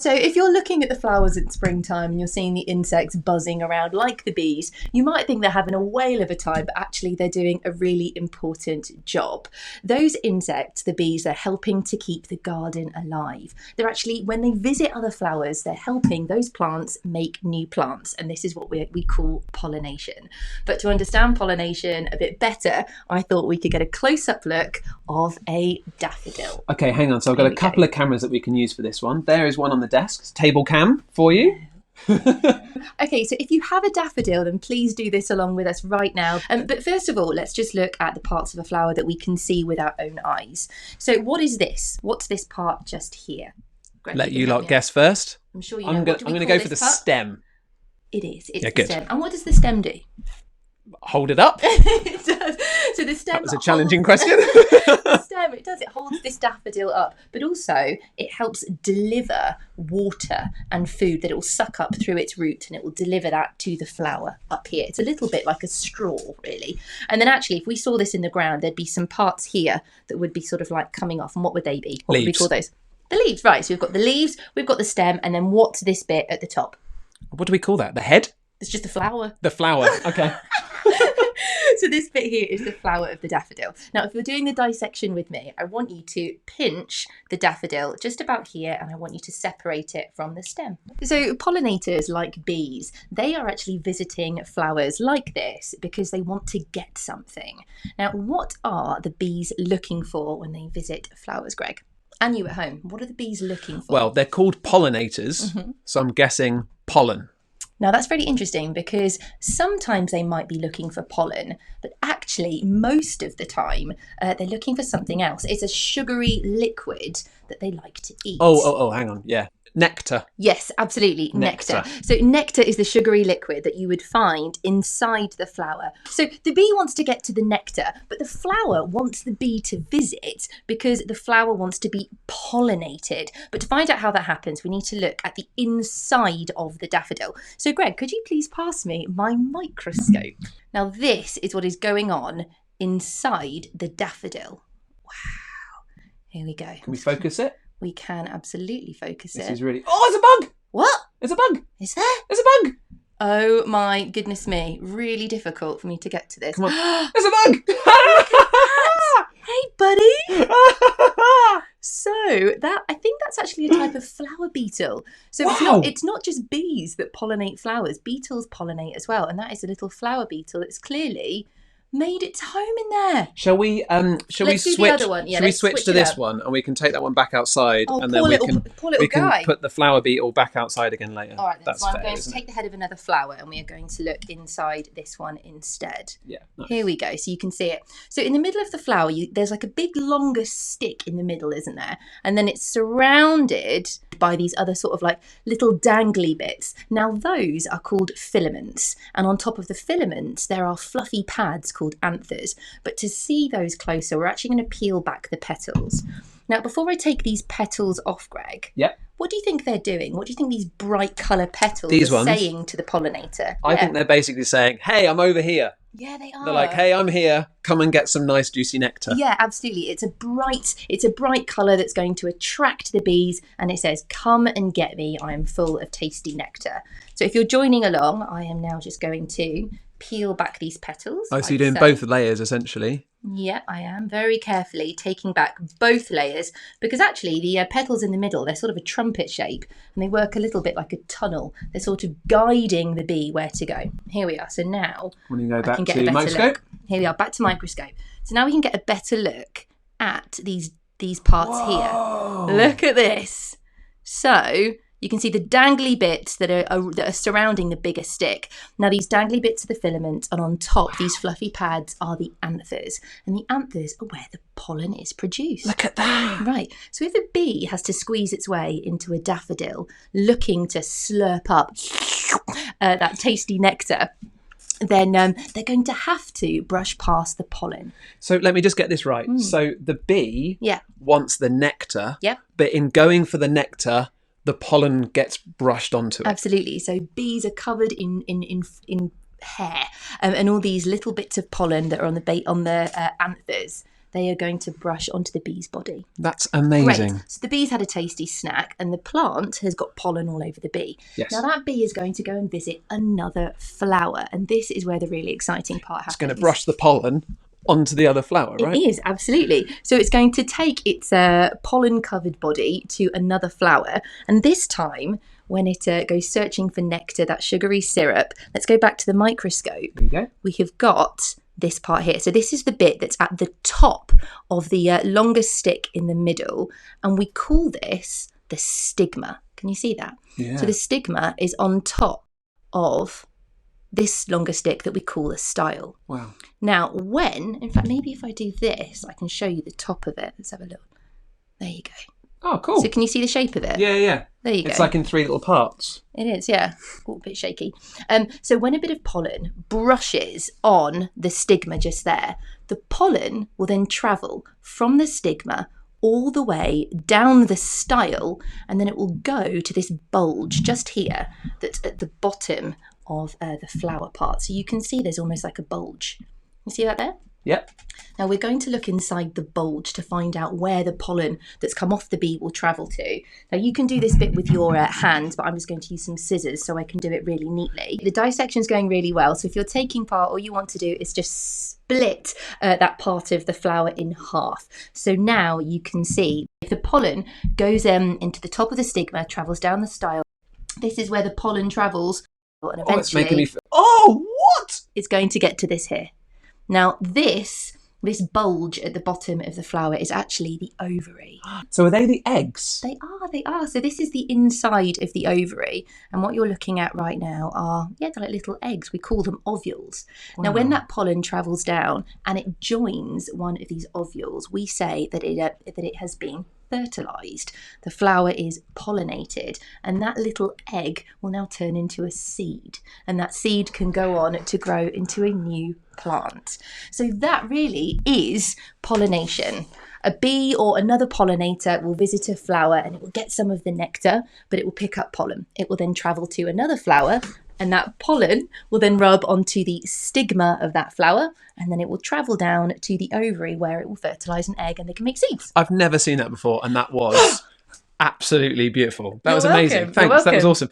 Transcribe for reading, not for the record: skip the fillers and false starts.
So if you're looking at the flowers in springtime and you're seeing the insects buzzing around like the bees, you might think they're having a whale of a time, but actually they're doing a really important job. Those insects, the bees, they're helping to keep the garden alive. They're actually, when they visit other flowers, they're helping those plants make new plants. And this is what we call pollination. But to understand pollination a bit better, I thought we could get a close-up look of a daffodil. Okay, hang on. So I've got a couple of cameras that we can use for this one. There is one on the desk. It's table cam for you. Okay, so if you have a daffodil, then please do this along with us right now. But first of all, let's just look at the parts of a flower that we can see with our own eyes. So what is this? What's this part just here? Greg, Let you lot guess first. I'm sure you I'm know. going to go for the stem. It is. It's Yeah, the good. stem. And what does the stem do? Hold it up. It does. So the stem. That was a challenging question. The stem, it does. It holds this daffodil up, but also it helps deliver water and food that it will suck up through its root, and it will deliver that to the flower up here. It's a little bit like a straw, really. And then actually, if we saw this in the ground, there'd be some parts here that would be sort of like coming off. And what would they be? What would we call those? The leaves, right. So we've got the leaves, we've got the stem, and then what's this bit at the top? What do we call that? The head? It's just the flower. The flower. Okay. So this bit here is the flower of the daffodil. Now, if you're doing the dissection with me, I want you to pinch the daffodil just about here, and I want you to separate it from the stem. So pollinators, like bees, they are actually visiting flowers like this because they want to get something. Now, what are the bees looking for when they visit flowers, Greg? And you at home, what are the bees looking for? Well, they're called pollinators, so I'm guessing pollen. Now, that's really interesting because sometimes they might be looking for pollen, but actually most of the time they're looking for something else. It's a sugary liquid that they like to eat. Oh, hang on. Yeah. Nectar. Yes, absolutely. Nectar. So nectar is the sugary liquid that you would find inside the flower. So the bee wants to get to the nectar, but the flower wants the bee to visit because the flower wants to be pollinated. But to find out how that happens, we need to look at the inside of the daffodil. So Greg, could you please pass me my microscope? Now this is what is going on inside the daffodil. Wow. Here we go. Can we focus it? We can absolutely focus it. This is really... Oh, it's a bug! What? It's a bug! Is there? It's a bug! Oh my goodness me. Really difficult for me to get to this. Come on. It's a bug! Hey, buddy! So I think that's actually a type of flower beetle. So it's not just bees that pollinate flowers. Beetles pollinate as well. And that is a little flower beetle that's clearly made its home in there. Shall we switch? The other one. Yeah, shall we switch to this one, and we can take that one back outside, and then we can put the flower beetle back outside again later. All right, then. That's so I'm fair, going to take the head of another flower, and we are going to look inside this one instead. Yeah. Nice. Here we go. So you can see it. So in the middle of the flower, there's like a big longer stick in the middle, isn't there? And then it's surrounded by these other sort of like little dangly bits. Now those are called filaments, and on top of the filaments there are fluffy pads called anthers. But to see those closer, we're actually going to peel back the petals. Now, before I take these petals off, Greg, what do you think they're doing? What do you think these bright colour petals are saying to the pollinator? I think they're basically saying, hey, I'm over here. Yeah, they are. They're like, hey, I'm here. Come and get some nice juicy nectar. Yeah, absolutely. It's a bright colour that's going to attract the bees, and it says, come and get me. I am full of tasty nectar. So if you're joining along, I am now just going to peel back these petals. Oh, so you're doing both layers essentially. Yeah, I am very carefully taking back both layers because actually the petals in the middle, they're sort of a trumpet shape and they work a little bit like a tunnel. They're sort of guiding the bee where to go. Here we are. So now when you go back I can get to a better microscope. Look. Here we are, back to microscope. So now we can get a better look at these parts here. Look at this. So you can see the dangly bits that are surrounding the bigger stick. Now these dangly bits are the filament, and on top these fluffy pads are the anthers. And the anthers are where the pollen is produced. Look at that. Right. So if a bee has to squeeze its way into a daffodil looking to slurp up that tasty nectar, then they're going to have to brush past the pollen. So let me just get this right. So the bee wants the nectar, but in going for the nectar, the pollen gets brushed onto it. Absolutely. So bees are covered in hair, and all these little bits of pollen that are on the anthers. they are going to brush onto the bee's body. That's amazing. Great. So the bee's had a tasty snack and the plant has got pollen all over the bee. Yes. Now that bee is going to go and visit another flower, and this is where the really exciting part happens. It's going to brush the pollen onto the other flower, right? It is, absolutely. So it's going to take its pollen-covered body to another flower, and this time, when it goes searching for nectar, that sugary syrup, let's go back to the microscope. There you go. We have got this part here. So this is the bit that's at the top of the longest stick in the middle, and we call this the stigma. Can you see that? Yeah. So the stigma is on top of this longer stick that we call a style. Wow. Now, in fact, maybe if I do this, I can show you the top of it. Let's have a look. There you go. Oh, cool. So can you see the shape of it? Yeah. There you go. It's like in 3 little parts. It is, yeah. A bit shaky. So when a bit of pollen brushes on the stigma just there, the pollen will then travel from the stigma all the way down the style, and then it will go to this bulge just here that's at the bottom of the flower part. So you can see there's almost like a bulge. You see that there? Yep. Now we're going to look inside the bulge to find out where the pollen that's come off the bee will travel to. Now you can do this bit with your hands, but I'm just going to use some scissors so I can do it really neatly. The dissection is going really well, so if you're taking part, all you want to do is just split that part of the flower in half. So now you can see if the pollen goes into the top of the stigma, travels down the style, this is where the pollen travels, and eventually it's making me what? It's going to get to this here. Now, this bulge at the bottom of the flower is actually the ovary. So are they the eggs? They are. So this is the inside of the ovary. And what you're looking at right now are, they're like little eggs. We call them ovules. Wow. Now, when that pollen travels down and it joins one of these ovules, we say that it has been fertilized. The flower is pollinated, and that little egg will now turn into a seed, and that seed can go on to grow into a new plant. So that really is pollination. A bee or another pollinator will visit a flower and it will get some of the nectar, but it will pick up pollen. It will then travel to another flower, and that pollen will then rub onto the stigma of that flower, and then it will travel down to the ovary where it will fertilise an egg and they can make seeds. I've never seen that before, and that was absolutely beautiful. That was amazing. Thanks. That was awesome.